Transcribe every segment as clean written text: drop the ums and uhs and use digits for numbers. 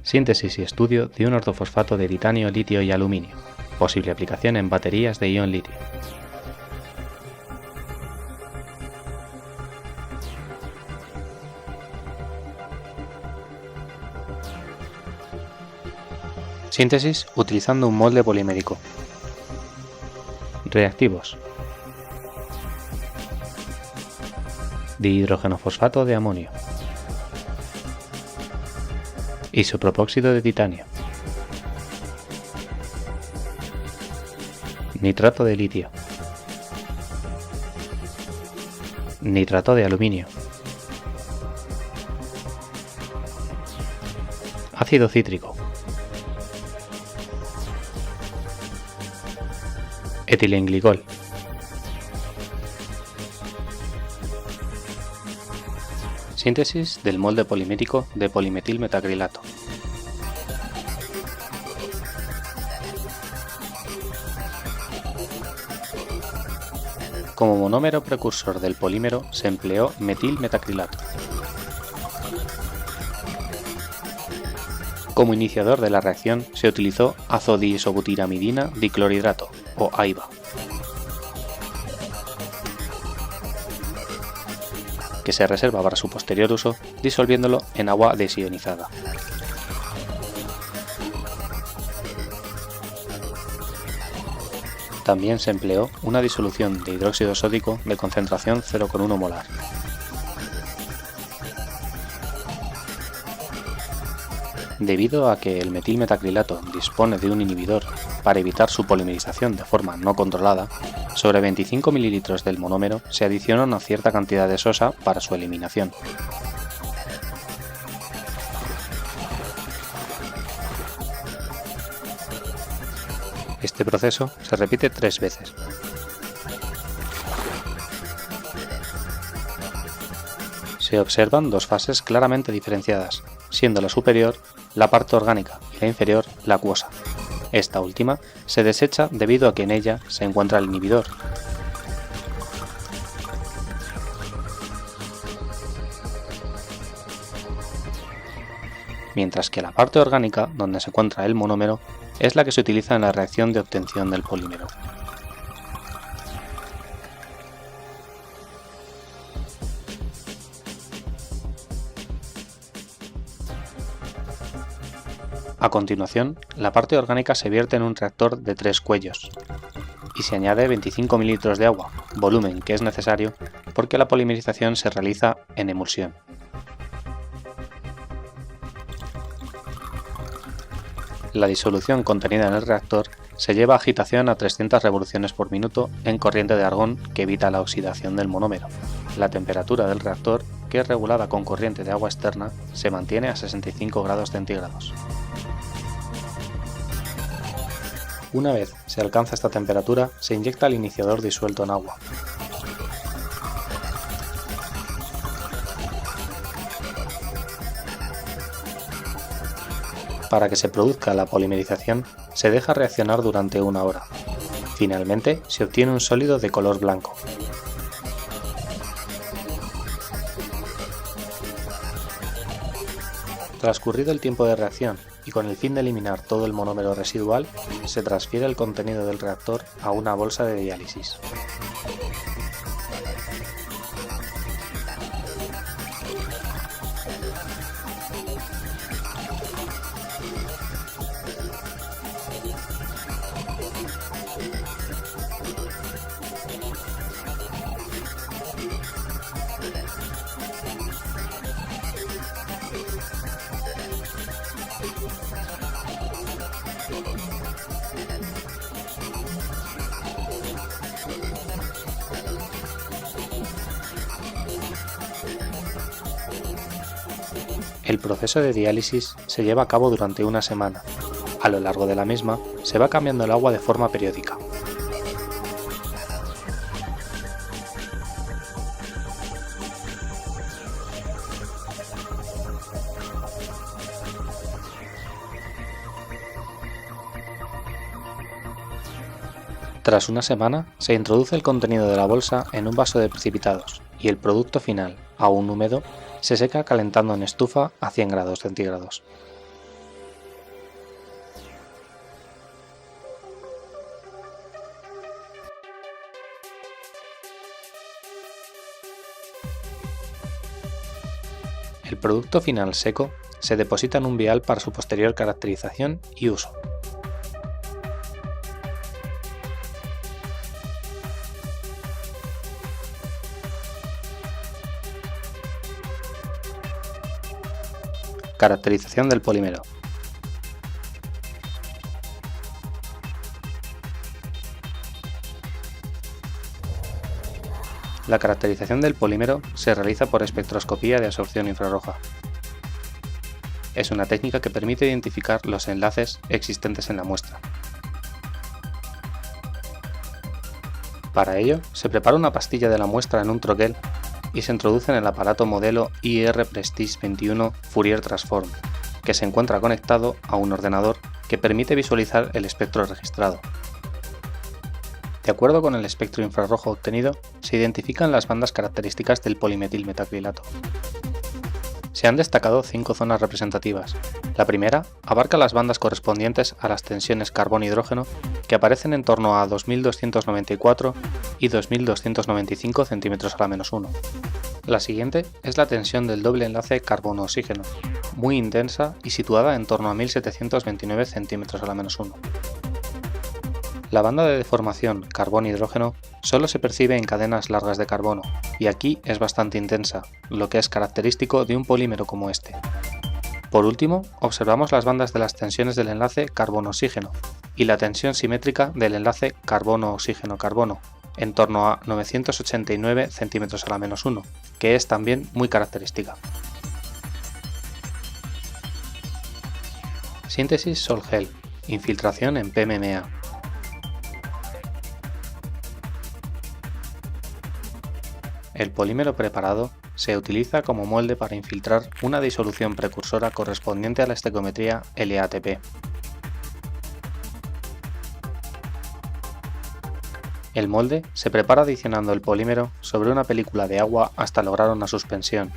Síntesis y estudio de un ortofosfato de titanio, litio y aluminio. Posible aplicación en baterías de ion litio. Síntesis utilizando un molde polimérico. Reactivos: dihidrogenofosfato de amonio, isopropóxido de titanio, nitrato de litio, nitrato de aluminio, ácido cítrico, etilenglicol, síntesis del molde polimérico de polimetilmetacrilato. Como monómero precursor del polímero se empleó metilmetacrilato. Como iniciador de la reacción se utilizó azodiisobutiramidina diclorhidrato o AIBA, que se reserva para su posterior uso disolviéndolo en agua desionizada. También se empleó una disolución de hidróxido sódico de concentración 0,1 molar. Debido a que el metilmetacrilato dispone de un inhibidor para evitar su polimerización de forma no controlada, sobre 25 ml del monómero se adiciona una cierta cantidad de sosa para su eliminación. Este proceso se repite 3 veces. Se observan dos fases claramente diferenciadas, siendo la superior la parte orgánica y la inferior la acuosa. Esta última se desecha debido a que en ella se encuentra el inhibidor. Mientras que la parte orgánica, donde se encuentra el monómero, es la que se utiliza en la reacción de obtención del polímero. A continuación, la parte orgánica se vierte en un reactor de 3 cuellos y se añade 25 ml de agua, volumen que es necesario porque la polimerización se realiza en emulsión. La disolución contenida en el reactor se lleva a agitación a 300 revoluciones por minuto en corriente de argón que evita la oxidación del monómero. La temperatura del reactor, que es regulada con corriente de agua externa, se mantiene a 65 grados centígrados. Una vez se alcanza esta temperatura, se inyecta el iniciador disuelto en agua. Para que se produzca la polimerización, se deja reaccionar durante 1 hora. Finalmente, se obtiene un sólido de color blanco. Transcurrido el tiempo de reacción y con el fin de eliminar todo el monómero residual, se transfiere el contenido del reactor a una bolsa de diálisis. El proceso de diálisis se lleva a cabo durante 1 semana. A lo largo de la misma, se va cambiando el agua de forma periódica. Tras 1 semana, se introduce el contenido de la bolsa en un vaso de precipitados y el producto final, aún húmedo, se seca calentando en estufa a 100 grados centígrados. El producto final seco se deposita en un vial para su posterior caracterización y uso. Caracterización del polímero. La caracterización del polímero se realiza por espectroscopía de absorción infrarroja. Es una técnica que permite identificar los enlaces existentes en la muestra. Para ello, se prepara una pastilla de la muestra en un troquel y se introduce en el aparato modelo IR Prestige 21 Fourier Transform, que se encuentra conectado a un ordenador que permite visualizar el espectro registrado. De acuerdo con el espectro infrarrojo obtenido, se identifican las bandas características del polimetilmetacrilato. Se han destacado 5 zonas representativas. La primera abarca las bandas correspondientes a las tensiones carbono-hidrógeno que aparecen en torno a 2294 y 2295 cm/-1. La siguiente es la tensión del doble enlace carbono-oxígeno, muy intensa y situada en torno a 1729 cm/-1. La banda de deformación carbono-hidrógeno solo se percibe en cadenas largas de carbono, y aquí es bastante intensa, lo que es característico de un polímero como este. Por último, observamos las bandas de las tensiones del enlace carbono-oxígeno y la tensión simétrica del enlace carbono-oxígeno-carbono, en torno a 989 cm/-1, que es también muy característica. Síntesis Sol-Gel, infiltración en PMMA. El polímero preparado se utiliza como molde para infiltrar una disolución precursora correspondiente a la estequiometría LATP. El molde se prepara adicionando el polímero sobre una película de agua hasta lograr una suspensión,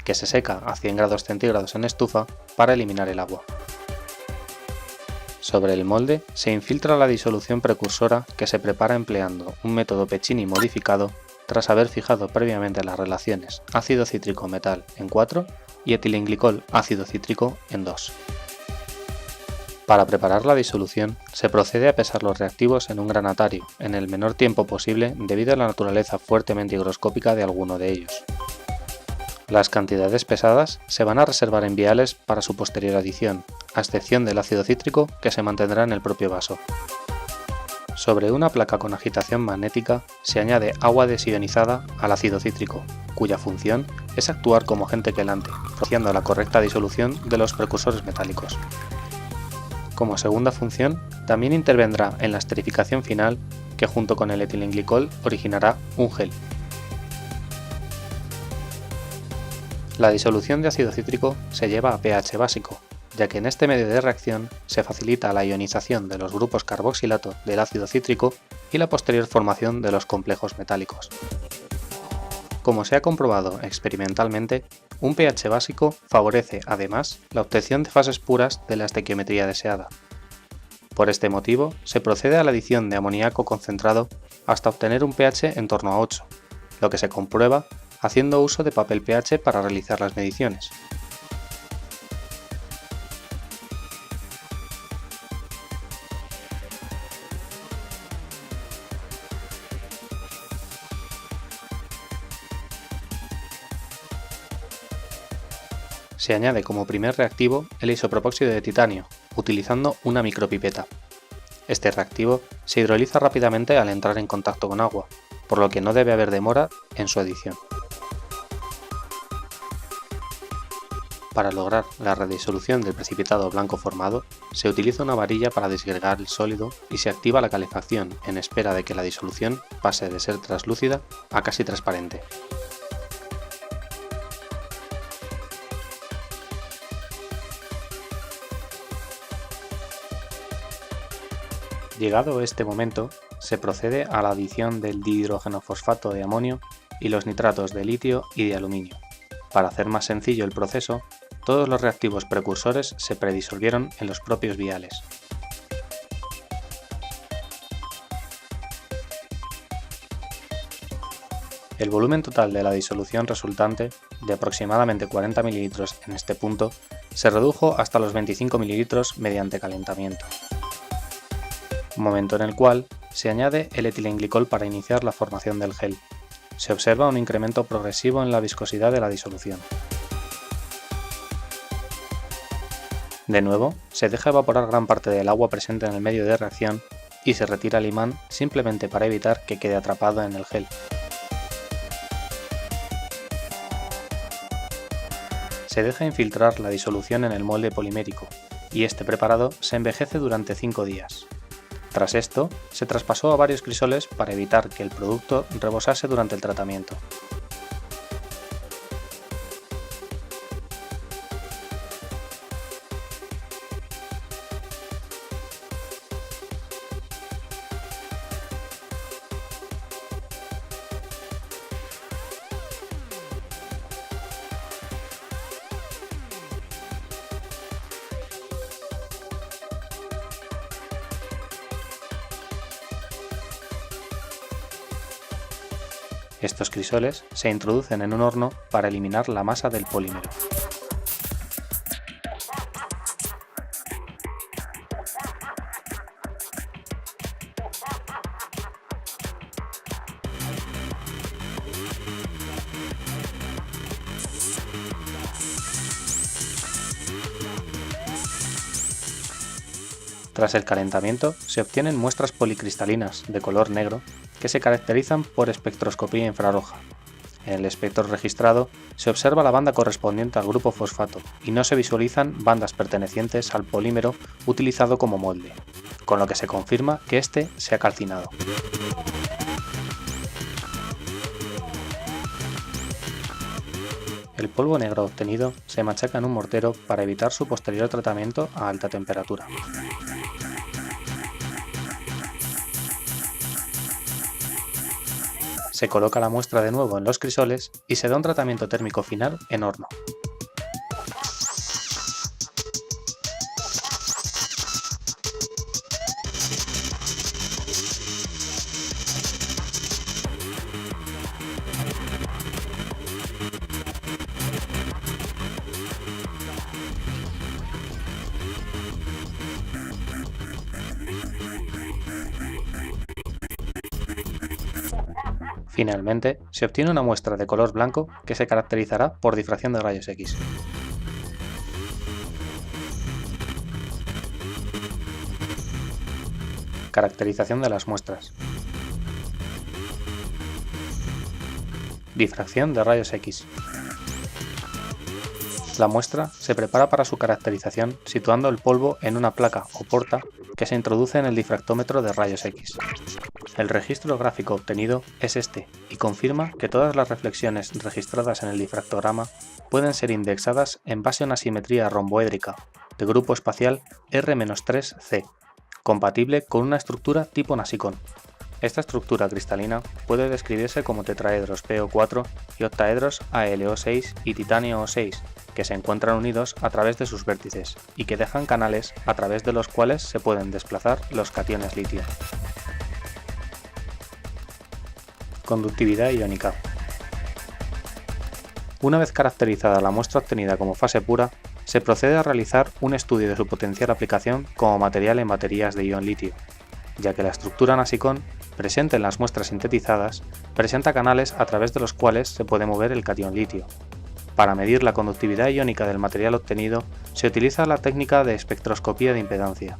que se seca a 100 grados centígrados en estufa para eliminar el agua. Sobre el molde se infiltra la disolución precursora que se prepara empleando un método Pecchini modificado tras haber fijado previamente las relaciones ácido cítrico metal en 4 y etilenglicol ácido cítrico en 2. Para preparar la disolución se procede a pesar los reactivos en un granatario en el menor tiempo posible debido a la naturaleza fuertemente higroscópica de alguno de ellos. Las cantidades pesadas se van a reservar en viales para su posterior adición, a excepción del ácido cítrico que se mantendrá en el propio vaso. Sobre una placa con agitación magnética se añade agua desionizada al ácido cítrico, cuya función es actuar como agente quelante, propiciando la correcta disolución de los precursores metálicos. Como segunda función, también intervendrá en la esterificación final, que junto con el etilenglicol originará un gel. La disolución de ácido cítrico se lleva a pH básico, ya que en este medio de reacción se facilita la ionización de los grupos carboxilato del ácido cítrico y la posterior formación de los complejos metálicos. Como se ha comprobado experimentalmente, un pH básico favorece además la obtención de fases puras de la estequiometría deseada. Por este motivo, se procede a la adición de amoníaco concentrado hasta obtener un pH en torno a 8, lo que se comprueba haciendo uso de papel pH para realizar las mediciones. Se añade como primer reactivo el isopropóxido de titanio, utilizando una micropipeta. Este reactivo se hidroliza rápidamente al entrar en contacto con agua, por lo que no debe haber demora en su adición. Para lograr la redisolución del precipitado blanco formado, se utiliza una varilla para disgregar el sólido y se activa la calefacción en espera de que la disolución pase de ser translúcida a casi transparente. Llegado este momento, se procede a la adición del dihidrogenofosfato de amonio y los nitratos de litio y de aluminio. Para hacer más sencillo el proceso, todos los reactivos precursores se predisolvieron en los propios viales. El volumen total de la disolución resultante, de aproximadamente 40 ml en este punto, se redujo hasta los 25 ml mediante calentamiento, momento en el cual se añade el etilenglicol para iniciar la formación del gel. Se observa un incremento progresivo en la viscosidad de la disolución. De nuevo, se deja evaporar gran parte del agua presente en el medio de reacción y se retira el imán simplemente para evitar que quede atrapado en el gel. Se deja infiltrar la disolución en el molde polimérico y este preparado se envejece durante 5 días. Tras esto, se traspasó a varios crisoles para evitar que el producto rebosase durante el tratamiento. Estos crisoles se introducen en un horno para eliminar la masa del polímero. Tras el calentamiento se obtienen muestras policristalinas de color negro que se caracterizan por espectroscopía infrarroja. En el espectro registrado se observa la banda correspondiente al grupo fosfato y no se visualizan bandas pertenecientes al polímero utilizado como molde, con lo que se confirma que éste se ha calcinado. El polvo negro obtenido se machaca en un mortero para evitar su posterior tratamiento a alta temperatura. Se coloca la muestra de nuevo en los crisoles y se da un tratamiento térmico final en horno. Finalmente, se obtiene una muestra de color blanco que se caracterizará por difracción de rayos X. Caracterización de las muestras. Difracción de rayos X. La muestra se prepara para su caracterización situando el polvo en una placa o porta que se introduce en el difractómetro de rayos X. El registro gráfico obtenido es este y confirma que todas las reflexiones registradas en el difractograma pueden ser indexadas en base a una simetría romboédrica de grupo espacial R-3C, compatible con una estructura tipo Nasicón. Esta estructura cristalina puede describirse como tetraedros PO4 y octaedros AlO6 y titanio O6, que se encuentran unidos a través de sus vértices y que dejan canales a través de los cuales se pueden desplazar los cationes litio. Conductividad iónica. Una vez caracterizada la muestra obtenida como fase pura, se procede a realizar un estudio de su potencial aplicación como material en baterías de ion litio, ya que la estructura Nasicón, presente en las muestras sintetizadas, presenta canales a través de los cuales se puede mover el catión litio. Para medir la conductividad iónica del material obtenido, se utiliza la técnica de espectroscopía de impedancia.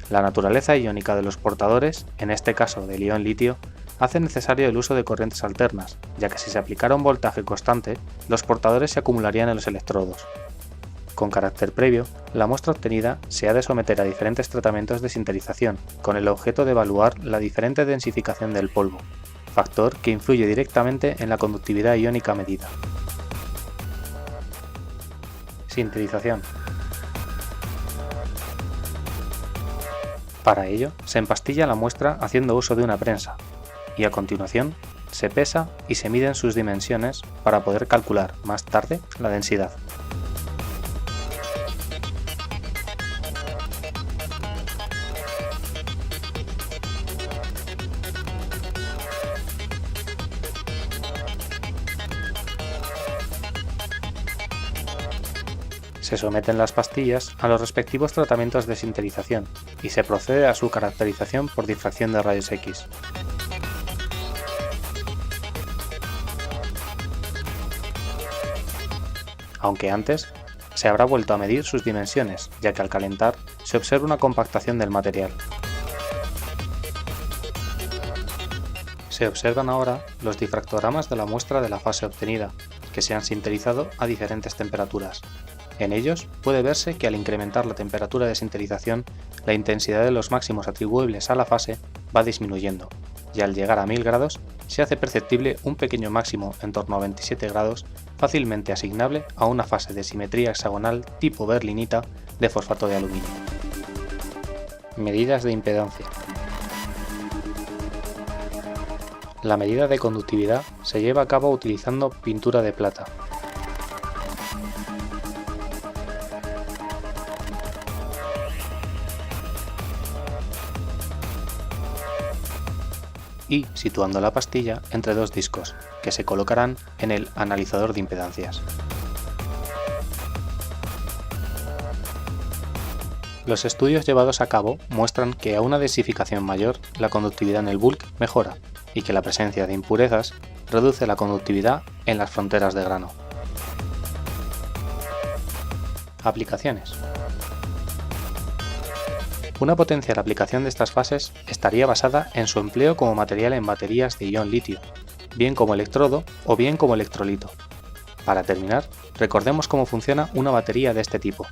La naturaleza iónica de los portadores, en este caso del ion litio, hace necesario el uso de corrientes alternas, ya que si se aplicara un voltaje constante, los portadores se acumularían en los electrodos. Con carácter previo, la muestra obtenida se ha de someter a diferentes tratamientos de sinterización, con el objeto de evaluar la diferente densificación del polvo, factor que influye directamente en la conductividad iónica medida. Sinterización. Para ello, se empastilla la muestra haciendo uso de una prensa, y a continuación se pesa y se miden sus dimensiones para poder calcular más tarde la densidad. Se someten las pastillas a los respectivos tratamientos de sinterización y se procede a su caracterización por difracción de rayos X. Aunque antes se habrá vuelto a medir sus dimensiones, ya que al calentar se observa una compactación del material. Se observan ahora los difractogramas de la muestra de la fase obtenida, que se han sinterizado a diferentes temperaturas. En ellos puede verse que al incrementar la temperatura de sinterización, la intensidad de los máximos atribuibles a la fase va disminuyendo, y al llegar a 1000 grados se hace perceptible un pequeño máximo en torno a 27 grados, fácilmente asignable a una fase de simetría hexagonal tipo berlinita de fosfato de aluminio. Medidas de impedancia. La medida de conductividad se lleva a cabo utilizando pintura de plata. Y situando la pastilla entre dos discos, que se colocarán en el analizador de impedancias. Los estudios llevados a cabo muestran que a una densificación mayor, la conductividad en el bulk mejora, y que la presencia de impurezas reduce la conductividad en las fronteras de grano. Aplicaciones. Una potencial aplicación de estas fases estaría basada en su empleo como material en baterías de ion litio, bien como electrodo o bien como electrolito. Para terminar, recordemos cómo funciona una batería de este tipo.